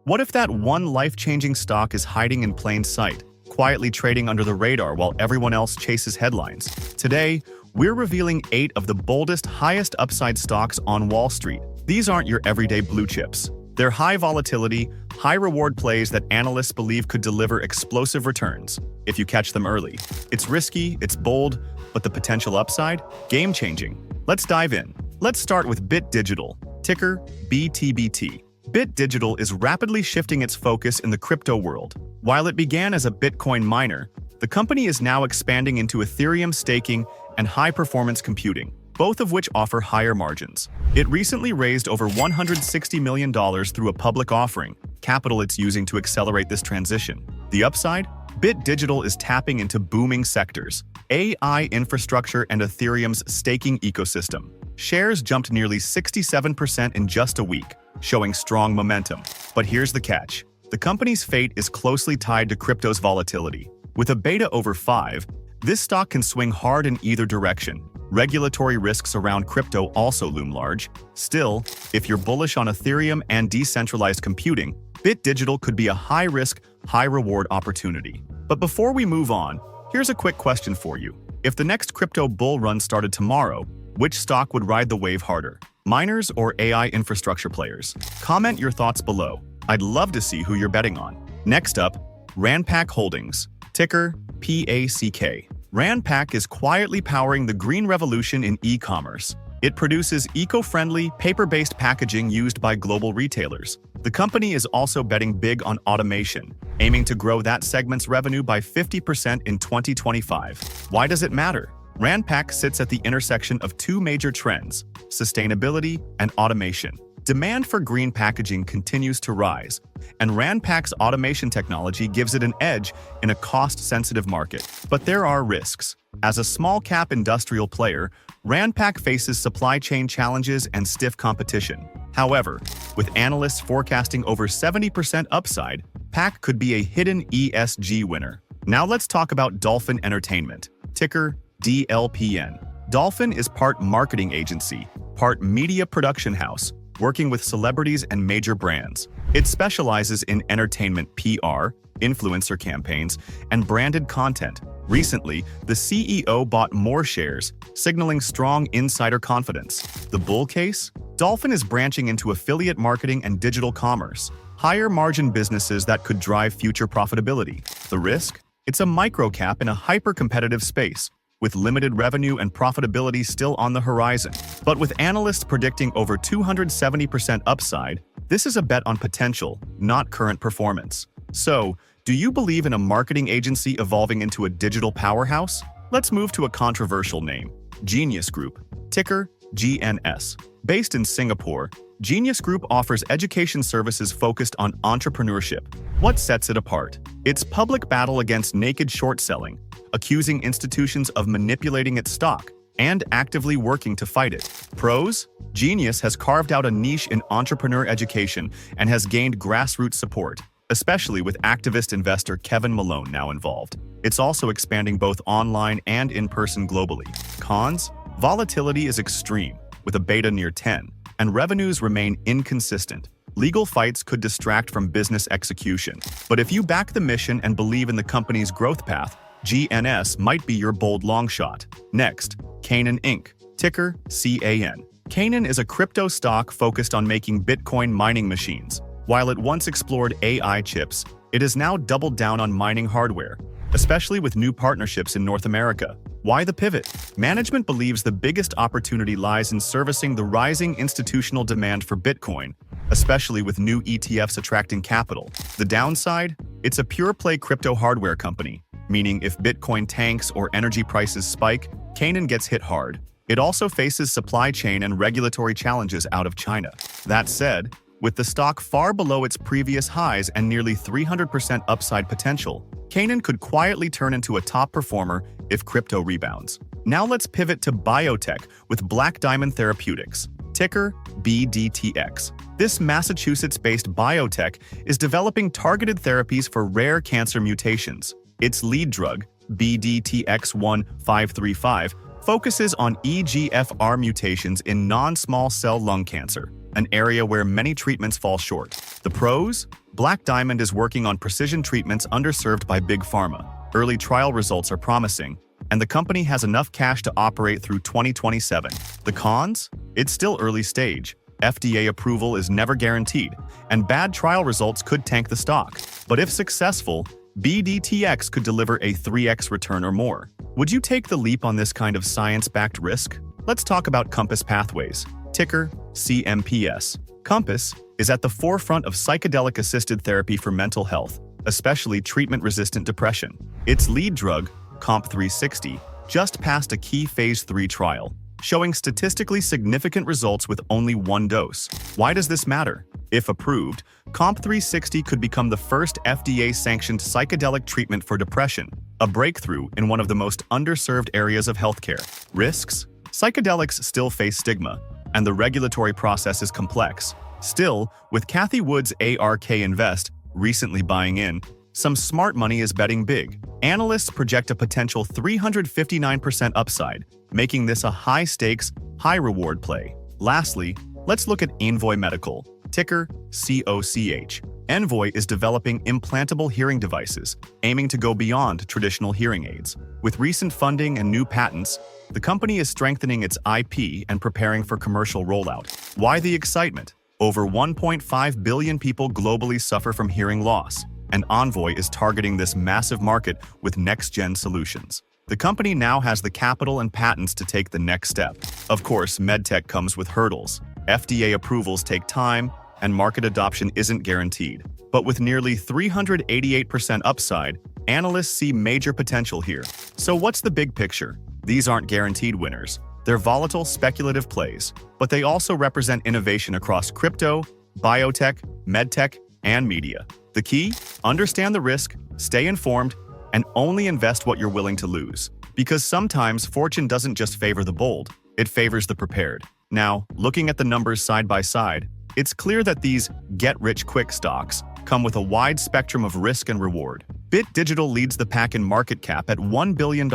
What if that one life-changing stock is hiding in plain sight, quietly trading under the radar while everyone else chases headlines? Today, we're revealing 8 of the boldest, highest upside stocks on Wall Street. These aren't your everyday blue chips. They're high-volatility, high-reward plays that analysts believe could deliver explosive returns if you catch them early. It's risky, it's bold, but the potential upside? Game-changing. Let's dive in. Let's start with Bit Digital, ticker BTBT. Bit Digital is rapidly shifting its focus in the crypto world. While it began as a Bitcoin miner, the company is now expanding into Ethereum staking and high-performance computing, both of which offer higher margins. It recently raised over $160 million through a public offering, capital it's using to accelerate this transition. The upside? Bit Digital is tapping into booming sectors: AI infrastructure and Ethereum's staking ecosystem. Shares jumped nearly 67% in just a week, showing strong momentum. But here's the catch. The company's fate is closely tied to crypto's volatility. With a beta over 5, this stock can swing hard in either direction. Regulatory risks around crypto also loom large. Still, if you're bullish on Ethereum and decentralized computing, Bit Digital could be a high-risk, high-reward opportunity. But before we move on, here's a quick question for you. If the next crypto bull run started tomorrow, which stock would ride the wave harder? Miners or AI infrastructure players? Comment your thoughts below. I'd love to see who you're betting on. Next up, Ranpak Holdings, ticker PACK. Ranpak is quietly powering the green revolution in e-commerce. It produces eco-friendly, paper-based packaging used by global retailers. The company is also betting big on automation, aiming to grow that segment's revenue by 50% in 2025. Why does it matter? Ranpak sits at the intersection of 2 major trends: sustainability and automation. Demand for green packaging continues to rise, and Ranpak's automation technology gives it an edge in a cost-sensitive market. But there are risks. As a small-cap industrial player, Ranpak faces supply chain challenges and stiff competition. However, with analysts forecasting over 70% upside, PAC could be a hidden ESG winner. Now let's talk about Dolphin Entertainment, ticker DLPN. Dolphin is part marketing agency, part media production house, working with celebrities and major brands. It specializes in entertainment PR, influencer campaigns, and branded content. Recently, the CEO bought more shares, signaling strong insider confidence. The bull case? Dolphin is branching into affiliate marketing and digital commerce, higher-margin businesses that could drive future profitability. The risk? It's a micro-cap in a hyper-competitive space, with limited revenue and profitability still on the horizon. But with analysts predicting over 270% upside, this is a bet on potential, not current performance. So, do you believe in a marketing agency evolving into a digital powerhouse? Let's move to a controversial name, Genius Group, ticker GNS. Based in Singapore, Genius Group offers education services focused on entrepreneurship. What sets it apart? Its public battle against naked short selling, accusing institutions of manipulating its stock, and actively working to fight it. Pros? Genius has carved out a niche in entrepreneur education and has gained grassroots support, especially with activist investor Kevin Malone now involved. It's also expanding both online and in-person globally. Cons? Volatility is extreme, with a beta near 10, and revenues remain inconsistent. Legal fights could distract from business execution. But if you back the mission and believe in the company's growth path, GNS might be your bold long shot. Next, Canaan Inc., ticker CAN. Canaan is a crypto stock focused on making Bitcoin mining machines. While it once explored AI chips, it has now doubled down on mining hardware, especially with new partnerships in North America. Why the pivot? Management believes the biggest opportunity lies in servicing the rising institutional demand for Bitcoin, especially with new ETFs attracting capital. The downside? It's a pure-play crypto hardware company, meaning if Bitcoin tanks or energy prices spike, Canaan gets hit hard. It also faces supply chain and regulatory challenges out of China. That said, with the stock far below its previous highs and nearly 300% upside potential, Canaan could quietly turn into a top performer if crypto rebounds. Now let's pivot to biotech with Black Diamond Therapeutics, ticker BDTX. This Massachusetts-based biotech is developing targeted therapies for rare cancer mutations. Its lead drug, BDTX-1535, focuses on EGFR mutations in non-small cell lung cancer. an area where many treatments fall short. The pros? Black Diamond is working on precision treatments underserved by big pharma. Early trial results are promising, and the company has enough cash to operate through 2027. The cons? It's still early stage. FDA approval is never guaranteed, and bad trial results could tank the stock. But if successful, BDTX could deliver a 3x return or more. Would you take the leap on this kind of science-backed risk? Let's talk about Compass Pathways, ticker CMPS. Compass is at the forefront of psychedelic-assisted therapy for mental health, especially treatment-resistant depression. Its lead drug, COMP360, just passed a key Phase 3 trial, showing statistically significant results with only one dose. Why does this matter? If approved, COMP360 could become the first FDA-sanctioned psychedelic treatment for depression, a breakthrough in one of the most underserved areas of healthcare. Risks? Psychedelics still face stigma, and the regulatory process is complex. Still, with Cathie Wood's ARK Invest recently buying in, some smart money is betting big. Analysts project a potential 359% upside, making this a high-stakes, high-reward play. Lastly, let's look at Envoy Medical, ticker COCH. Envoy is developing implantable hearing devices, aiming to go beyond traditional hearing aids. With recent funding and new patents, the company is strengthening its IP and preparing for commercial rollout. Why the excitement? Over 1.5 billion people globally suffer from hearing loss, and Envoy is targeting this massive market with next-gen solutions. The company now has the capital and patents to take the next step. Of course, medtech comes with hurdles. FDA approvals take time, and market adoption isn't guaranteed. But with nearly 388% upside, analysts see major potential here. So what's the big picture? These aren't guaranteed winners. They're volatile, speculative plays, but they also represent innovation across crypto, biotech, medtech, and media. The key? Understand the risk, stay informed, and only invest what you're willing to lose. Because sometimes fortune doesn't just favor the bold, it favors the prepared. Now, looking at the numbers side by side, it's clear that these get-rich-quick stocks come with a wide spectrum of risk and reward. Bit Digital leads the pack in market cap at $1 billion,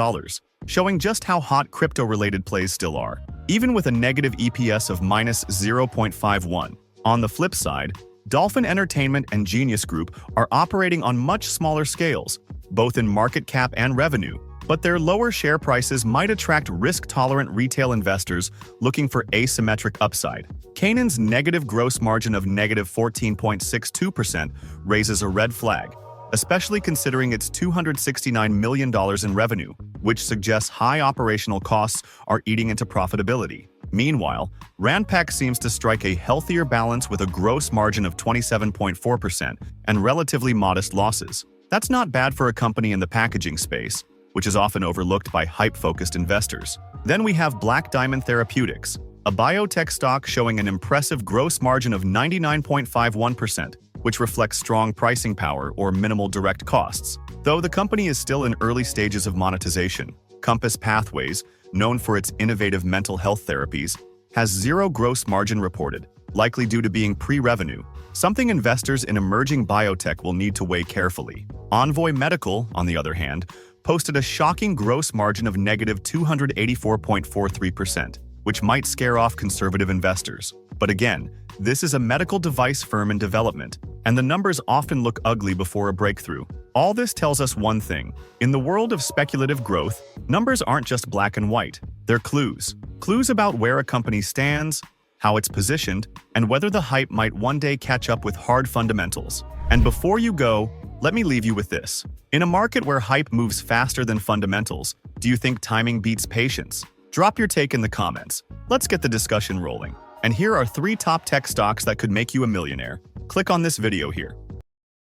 showing just how hot crypto-related plays still are, even with a negative EPS of -0.51. On the flip side, Dolphin Entertainment and Genius Group are operating on much smaller scales, both in market cap and revenue, but their lower share prices might attract risk-tolerant retail investors looking for asymmetric upside. Canaan's negative gross margin of -14.62% raises a red flag, especially considering its $269 million in revenue, which suggests high operational costs are eating into profitability. Meanwhile, Ranpak seems to strike a healthier balance with a gross margin of 27.4% and relatively modest losses. That's not bad for a company in the packaging space, which is often overlooked by hype-focused investors. Then we have Black Diamond Therapeutics, a biotech stock showing an impressive gross margin of 99.51%, which reflects strong pricing power or minimal direct costs. Though the company is still in early stages of monetization, Compass Pathways, known for its innovative mental health therapies, has zero gross margin reported, likely due to being pre-revenue, something investors in emerging biotech will need to weigh carefully. Envoy Medical, on the other hand, posted a shocking gross margin of -284.43%, which might scare off conservative investors. But again, this is a medical device firm in development, and the numbers often look ugly before a breakthrough. All this tells us one thing. In the world of speculative growth, numbers aren't just black and white. They're clues. Clues about where a company stands, how it's positioned, and whether the hype might one day catch up with hard fundamentals. And before you go, let me leave you with this. In a market where hype moves faster than fundamentals, do you think timing beats patience? Drop your take in the comments. Let's get the discussion rolling. And here are 3 top tech stocks that could make you a millionaire. Click on this video here.